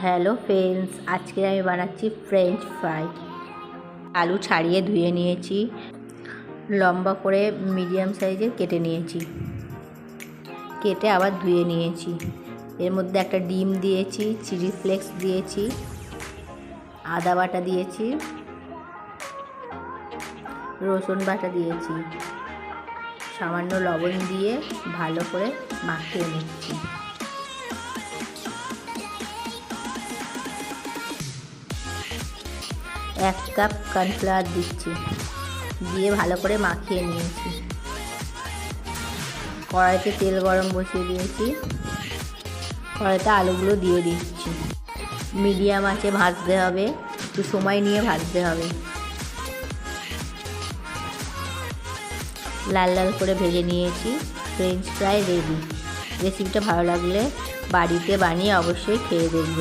Hello friends, আজকে আমি বানাচ্ছি ফ্রেঞ্চ ফ্রাই। আলু ছাড়িয়ে ধুয়ে নিয়েছি, লম্বা করে মিডিয়াম সাইজের কেটে নিয়েছি, কেটে আবার ধুয়ে নিয়েছি। এর মধ্যে একটা ডিম দিয়েছি, চিলি ফ্লেক্স দিয়েছি, আদা বাটা দিয়েছি, রসুন বাটা দিয়েছি, সামান্য লবণ দিয়ে ভালো করে মাখিয়ে নিচ্ছি। এক কাপ কর্নফ্লাওয়ার দিচ্ছি, দিয়ে ভালো করে মাখিয়ে নিয়েছি। কড়াইতে তেল গরম বসিয়ে দিয়েছি, কড়াইতে আলুগুলো দিয়ে দিচ্ছি। মিডিয়াম আঁচে ভাজতে হবে, একটু সময় নিয়ে ভাজতে হবে। লাল লাল করে ভেজে নিয়েছি। French fry ready. রেসিপিটা ভালো লাগলে বাড়িতে বানিয়ে অবশ্যই খেয়ে দেখবেন।